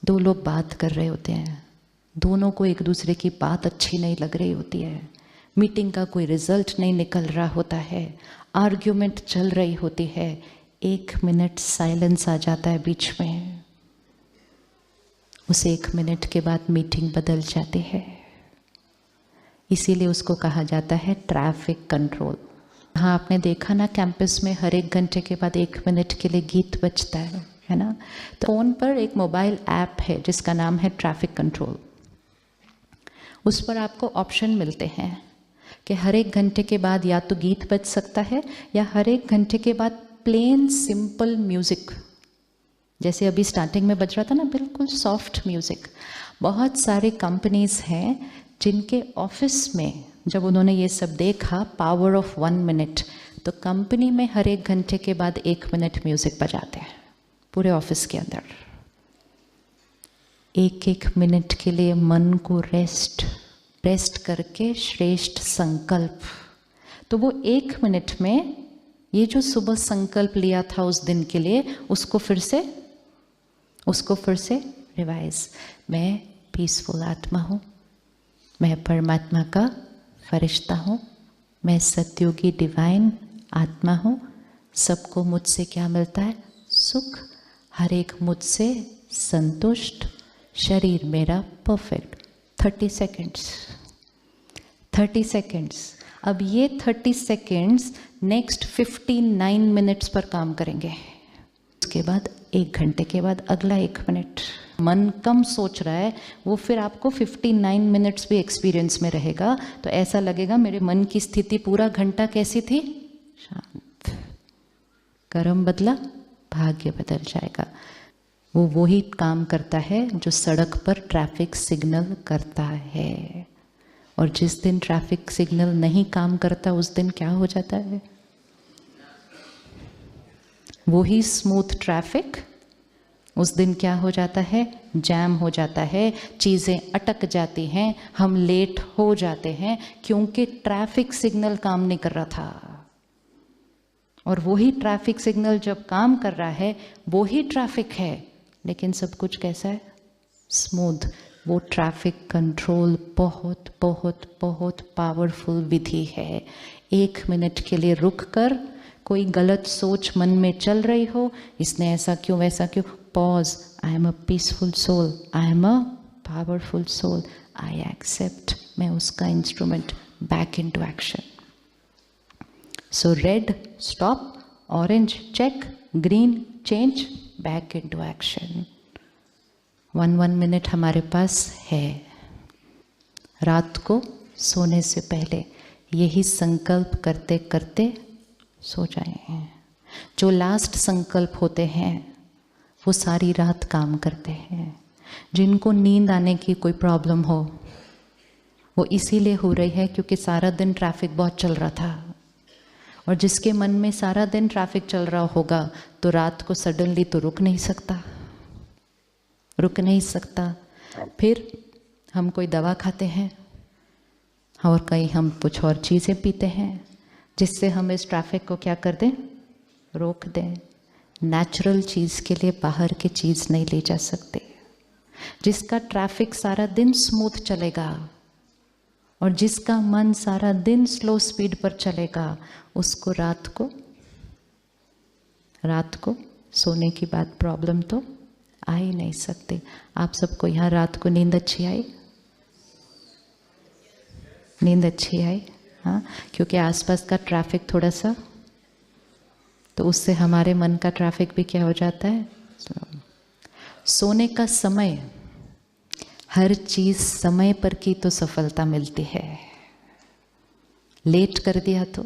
दो लोग बात कर रहे होते हैं, दोनों को एक दूसरे की बात अच्छी नहीं लग रही होती है, मीटिंग का कोई रिजल्ट नहीं निकल रहा होता है, आर्ग्यूमेंट चल रही होती है, 1 मिनट साइलेंस आ जाता है बीच में, उस 1 मिनट के बाद मीटिंग बदल जाती है। इसीलिए उसको कहा जाता है ट्रैफिक कंट्रोल। हाँ, आपने देखा ना कैंपस में हर 1 घंटे के बाद 1 मिनट के लिए गीत बजता है ना। तो फ़ोन पर एक मोबाइल ऐप है जिसका नाम है ट्रैफिक कंट्रोल। उस पर आपको ऑप्शन मिलते हैं कि हर 1 घंटे के बाद या तो गीत बज सकता है या हर 1 घंटे के बाद प्लेन सिंपल म्यूज़िक, जैसे अभी स्टार्टिंग में बज रहा था ना, बिल्कुल सॉफ्ट म्यूज़िक। बहुत सारे कंपनीज़ हैं जिनके ऑफिस में जब उन्होंने ये सब देखा, पावर ऑफ 1 मिनट, तो कंपनी में हर 1 घंटे के बाद 1 मिनट म्यूज़िक बजाते हैं पूरे ऑफिस के अंदर। 1-1 मिनट के लिए मन को रेस्ट करके श्रेष्ठ संकल्प। तो वो 1 मिनट में ये जो सुबह संकल्प लिया था उस दिन के लिए, उसको फिर से रिवाइज। मैं पीसफुल आत्मा हूँ, मैं परमात्मा का फरिश्ता हूँ, मैं सत्योगी डिवाइन आत्मा हूँ, सबको मुझसे क्या मिलता है? सुख, हर एक मुझसे संतुष्ट, शरीर मेरा परफेक्ट। 30 सेकेंड्स। अब ये 30 सेकेंड्स नेक्स्ट 59 मिनट्स पर काम करेंगे। उसके बाद 1 घंटे के बाद अगला 1 मिनट। मन कम सोच रहा है, वो फिर आपको 59 मिनट्स भी एक्सपीरियंस में रहेगा, तो ऐसा लगेगा मेरे मन की स्थिति पूरा घंटा कैसी थी? शांत। कर्म बदला, भाग्य बदल जाएगा। वो वही काम करता है जो सड़क पर ट्रैफिक सिग्नल करता है, और जिस दिन ट्रैफिक सिग्नल नहीं काम करता उस दिन क्या हो जाता है? वही स्मूथ ट्रैफिक उस दिन क्या हो जाता है? जैम हो जाता है, चीज़ें अटक जाती हैं, हम लेट हो जाते हैं क्योंकि ट्रैफिक सिग्नल काम नहीं कर रहा था। और वही ट्रैफिक सिग्नल जब काम कर रहा है, वही ट्रैफिक है, लेकिन सब कुछ कैसा है? स्मूथ। वो ट्रैफिक कंट्रोल बहुत बहुत बहुत पावरफुल विधि है। 1 मिनट के लिए रुक कर, कोई गलत सोच मन में चल रही हो, इसने ऐसा क्यों वैसा क्यों, pause. I am a peaceful soul, I am a powerful soul, I accept, मैं उसका instrument, back into action. So red stop, orange check, green change, back into action. 1 minute हमारे पास है। रात को सोने से पहले यही संकल्प करते करते सो जाएं। जो लास्ट संकल्प होते हैं वो सारी रात काम करते हैं। जिनको नींद आने की कोई प्रॉब्लम हो, वो इसीलिए हो रही है क्योंकि सारा दिन ट्रैफिक बहुत चल रहा था। और जिसके मन में सारा दिन ट्रैफिक चल रहा होगा तो रात को सडनली तो रुक नहीं सकता। फिर हम कोई दवा खाते हैं और कहीं हम कुछ और चीज़ें पीते हैं जिससे हम इस ट्रैफिक को क्या कर दें? रोक दें। नेचुरल चीज़ के लिए बाहर की चीज़ नहीं ले जा सकते। जिसका ट्रैफिक सारा दिन स्मूथ चलेगा और जिसका मन सारा दिन स्लो स्पीड पर चलेगा, उसको रात को सोने की बात प्रॉब्लम तो आ ही नहीं सकती। आप सबको यहाँ रात को नींद अच्छी आई? नींद अच्छी आई? हाँ, क्योंकि आसपास का ट्रैफिक थोड़ा सा, तो उससे हमारे मन का ट्रैफिक भी क्या हो जाता है? सोने का समय, हर चीज़ समय पर की तो सफलता मिलती है। लेट कर दिया तो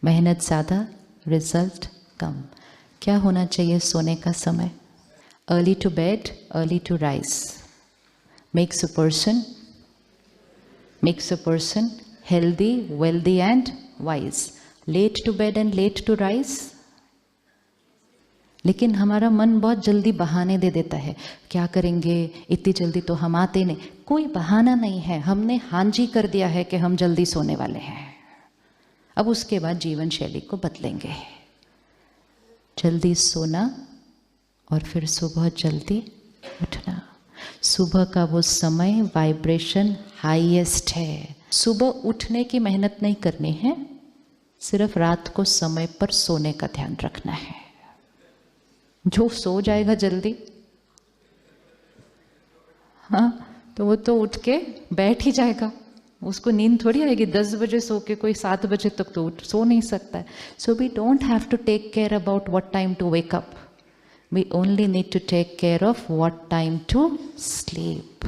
मेहनत ज़्यादा, रिजल्ट कम। क्या होना चाहिए सोने का समय? Early to bed, early to rise makes a person healthy, wealthy and wise. Late to bed and late to rise. लेकिन हमारा मन बहुत जल्दी बहाने दे देता है। क्या करेंगे, इतनी जल्दी तो हम आते नहीं। कोई बहाना नहीं है, हमने हाँ जी कर दिया है कि हम जल्दी सोने वाले हैं। अब उसके बाद जीवन शैली को बदलेंगे। जल्दी सोना और फिर सुबह जल्दी सुबह का वो समय वाइब्रेशन हाईएस्ट है। सुबह उठने की मेहनत नहीं करनी है, सिर्फ रात को समय पर सोने का ध्यान रखना है। जो सो जाएगा जल्दी, हाँ, तो वो तो उठ के बैठ ही जाएगा, उसको नींद थोड़ी आएगी। 10 बजे सो के कोई 7 बजे तक तो सो नहीं सकता है। So we don't have to take care about what time to wake up, we only need to take care of what time to sleep.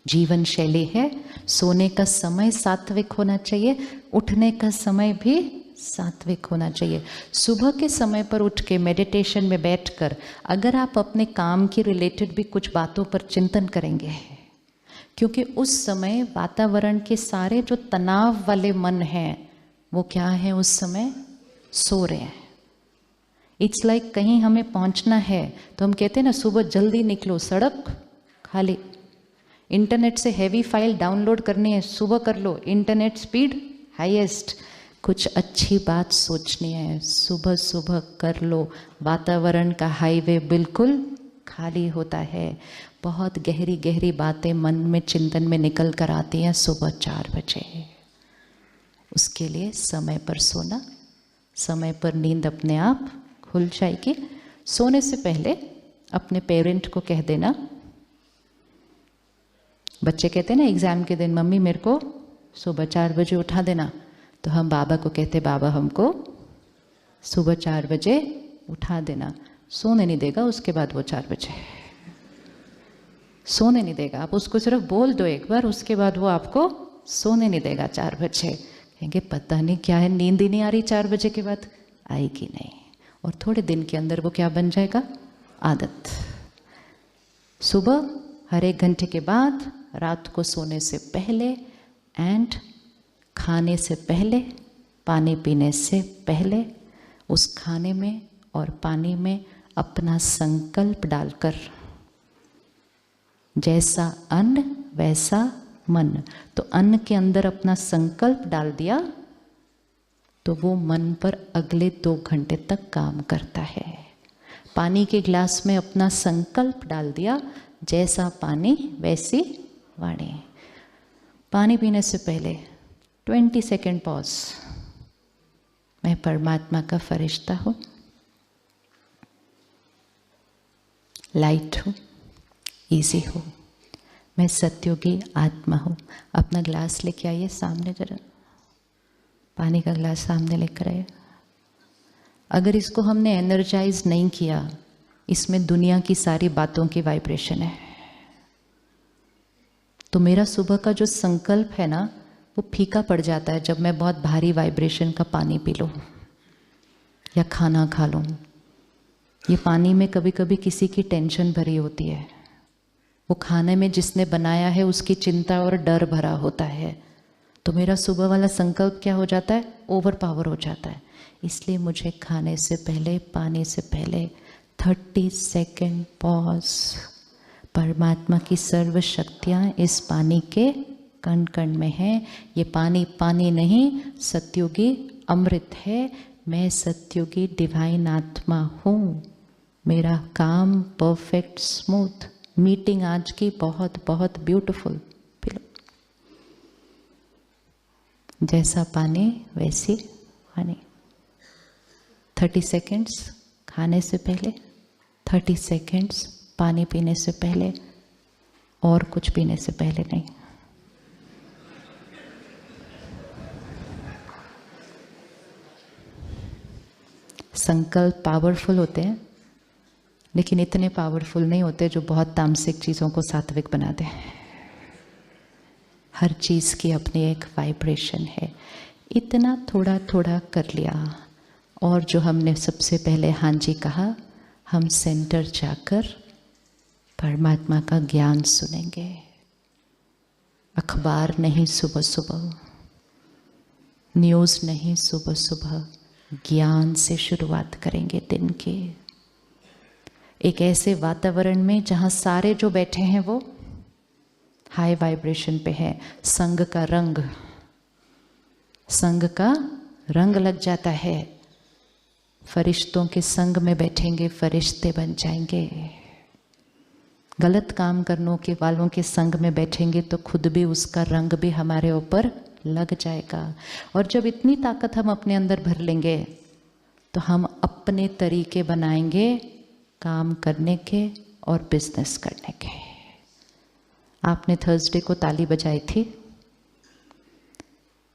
जीवन शैली है, सोने का समय सात्विक होना चाहिए, उठने का समय भी सात्विक होना चाहिए। सुबह के समय पर उठ के मेडिटेशन में बैठकर अगर आप अपने काम की रिलेटेड भी कुछ बातों पर चिंतन करेंगे, क्योंकि उस समय वातावरण के सारे जो तनाव वाले मन हैं वो क्या है, उस समय सो रहे हैं। इट्स लाइक कहीं हमें पहुंचना है तो हम कहते हैं ना, सुबह जल्दी निकलो, सड़क खाली। इंटरनेट से हैवी फाइल डाउनलोड करनी है, सुबह कर लो, इंटरनेट स्पीड हाईएस्ट। कुछ अच्छी बात सोचनी है, सुबह सुबह कर लो, वातावरण का हाईवे बिल्कुल खाली होता है। बहुत गहरी गहरी बातें मन में चिंतन में निकल कर आती हैं सुबह 4 बजे। उसके लिए समय पर सोना, समय पर नींद अपने आप खुल जाएगी। सोने से पहले अपने पेरेंट को कह देना, बच्चे कहते हैं ना एग्ज़ाम के दिन, मम्मी मेरे को सुबह 4 बजे उठा देना, तो हम बाबा को कहते, बाबा हमको सुबह 4 बजे उठा देना। सोने नहीं देगा उसके बाद वो 4 बजे सोने नहीं देगा। आप उसको सिर्फ बोल दो एक बार, उसके बाद वो आपको सोने नहीं देगा 4 बजे। कहेंगे पता नहीं क्या है, नींद ही नहीं आ रही 4 बजे के बाद, आएगी नहीं। और थोड़े दिन के अंदर वो क्या बन जाएगा, आदत। सुबह हर 1 घंटे के बाद, रात को सोने से पहले एंड खाने से पहले, पानी पीने से पहले, उस खाने में और पानी में अपना संकल्प डालकर, जैसा अन्न वैसा मन। तो अन्न के अंदर अपना संकल्प डाल दिया तो वो मन पर अगले 2 घंटे तक काम करता है। पानी के गिलास में अपना संकल्प डाल दिया, जैसा पानी वैसी वाणी। पानी पीने से पहले 20 सेकेंड पॉज। मैं परमात्मा का फरिश्ता हूँ, लाइट हूँ, इजी हूँ, मैं सत्योगी आत्मा हूँ। अपना ग्लास लेके आइए सामने, जरा पानी का ग्लास सामने लेकर आइए। अगर इसको हमने एनर्जाइज नहीं किया, इसमें दुनिया की सारी बातों की वाइब्रेशन है, तो मेरा सुबह का जो संकल्प है ना, वो फीका पड़ जाता है जब मैं बहुत भारी वाइब्रेशन का पानी पी लूँ या खाना खा लूँ। ये पानी में कभी कभी किसी की टेंशन भरी होती है, वो खाने में जिसने बनाया है उसकी चिंता और डर भरा होता है, तो मेरा सुबह वाला संकल्प क्या हो जाता है, ओवर पावर हो जाता है। इसलिए मुझे खाने से पहले, पानी से पहले 30 सेकेंड पॉज। परमात्मा की सर्व शक्तियाँ इस पानी के कण कण में है। ये पानी पानी नहीं, सत्युगी अमृत है। मैं सत्युगी डिवाइन आत्मा हूँ। मेरा काम परफेक्ट स्मूथ। मीटिंग आज की बहुत बहुत ब्यूटीफुल। जैसा पानी वैसी वाणी। 30 सेकेंड्स खाने से पहले, 30 सेकेंड्स पानी पीने से पहले, और कुछ पीने से पहले नहीं। संकल्प पावरफुल होते हैं, लेकिन इतने पावरफुल नहीं होते जो बहुत तामसिक चीज़ों को सात्विक बना दें। हर चीज़ की अपनी एक वाइब्रेशन है। इतना थोड़ा थोड़ा कर लिया, और जो हमने सबसे पहले हाँ जी कहा, हम सेंटर जाकर परमात्मा का ज्ञान सुनेंगे। अखबार नहीं सुबह सुबह, न्यूज़ नहीं सुबह सुबह, ज्ञान से शुरुआत करेंगे दिन की। एक ऐसे वातावरण में जहाँ सारे जो बैठे हैं वो हाई वाइब्रेशन पे हैं। संग का रंग लग जाता है। फरिश्तों के संग में बैठेंगे, फरिश्ते बन जाएंगे। गलत काम करने के वालों के संग में बैठेंगे तो खुद भी उसका रंग भी हमारे ऊपर लग जाएगा। और जब इतनी ताकत हम अपने अंदर भर लेंगे तो हम अपने तरीके बनाएंगे काम करने के और बिजनेस करने के। आपने थर्सडे को ताली बजाई थी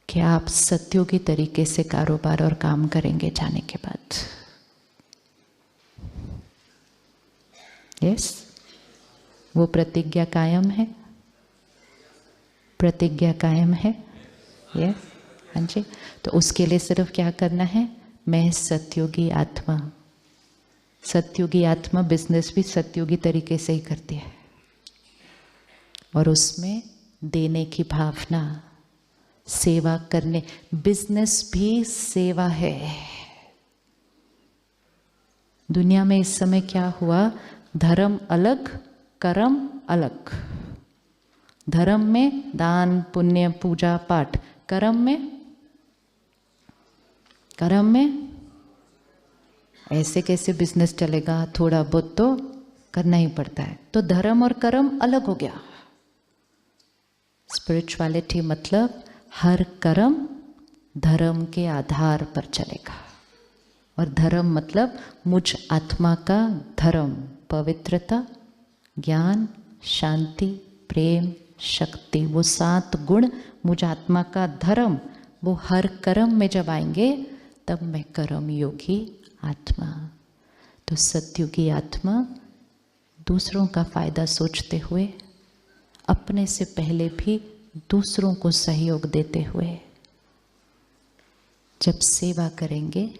कि आप सत्योगी तरीके से कारोबार और काम करेंगे जाने के बाद। यस, वो प्रतिज्ञा कायम है, प्रतिज्ञा कायम है। यस, हाँ जी। तो उसके लिए सिर्फ क्या करना है, मैं सत्योगी आत्मा। सत्योगी आत्मा बिजनेस भी सत्योगी तरीके से ही करती है और उसमें देने की भावना, सेवा करने, बिजनेस भी सेवा है। दुनिया में इस समय क्या हुआ, धर्म अलग कर्म अलग। धर्म में दान पुण्य पूजा पाठ, कर्म में ऐसे कैसे बिजनेस चलेगा, थोड़ा बहुत तो करना ही पड़ता है। तो धर्म और कर्म अलग हो गया। स्पिरिचुअलिटी मतलब हर कर्म धर्म के आधार पर चलेगा। और धर्म मतलब मुझ आत्मा का धर्म, पवित्रता, ज्ञान, शांति, प्रेम, शक्ति, वो 7 गुण मुझ आत्मा का धर्म, वो हर कर्म में जब आएंगे तब मैं कर्म योगी आत्मा। तो सत्युगी आत्मा दूसरों का फायदा सोचते हुए, अपने से पहले भी दूसरों को सहयोग देते हुए जब सेवा करेंगे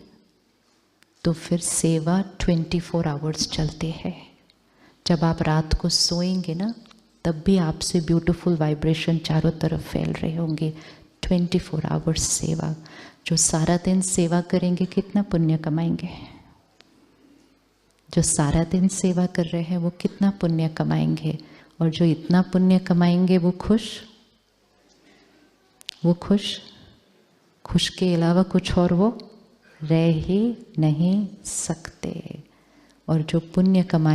तो फिर सेवा 24 आवर्स चलती है। जब आप रात को सोएंगे ना, तब भी आपसे ब्यूटीफुल वाइब्रेशन चारों तरफ फैल रहे होंगे। 24 आवर्स सेवा। जो सारा दिन सेवा करेंगे कितना पुण्य कमाएंगे। जो सारा दिन सेवा कर रहे हैं वो कितना पुण्य कमाएंगे। और जो इतना पुण्य कमाएंगे वो खुश, खुश के अलावा कुछ और वो रह ही नहीं सकते। और जो पुण्य कमाए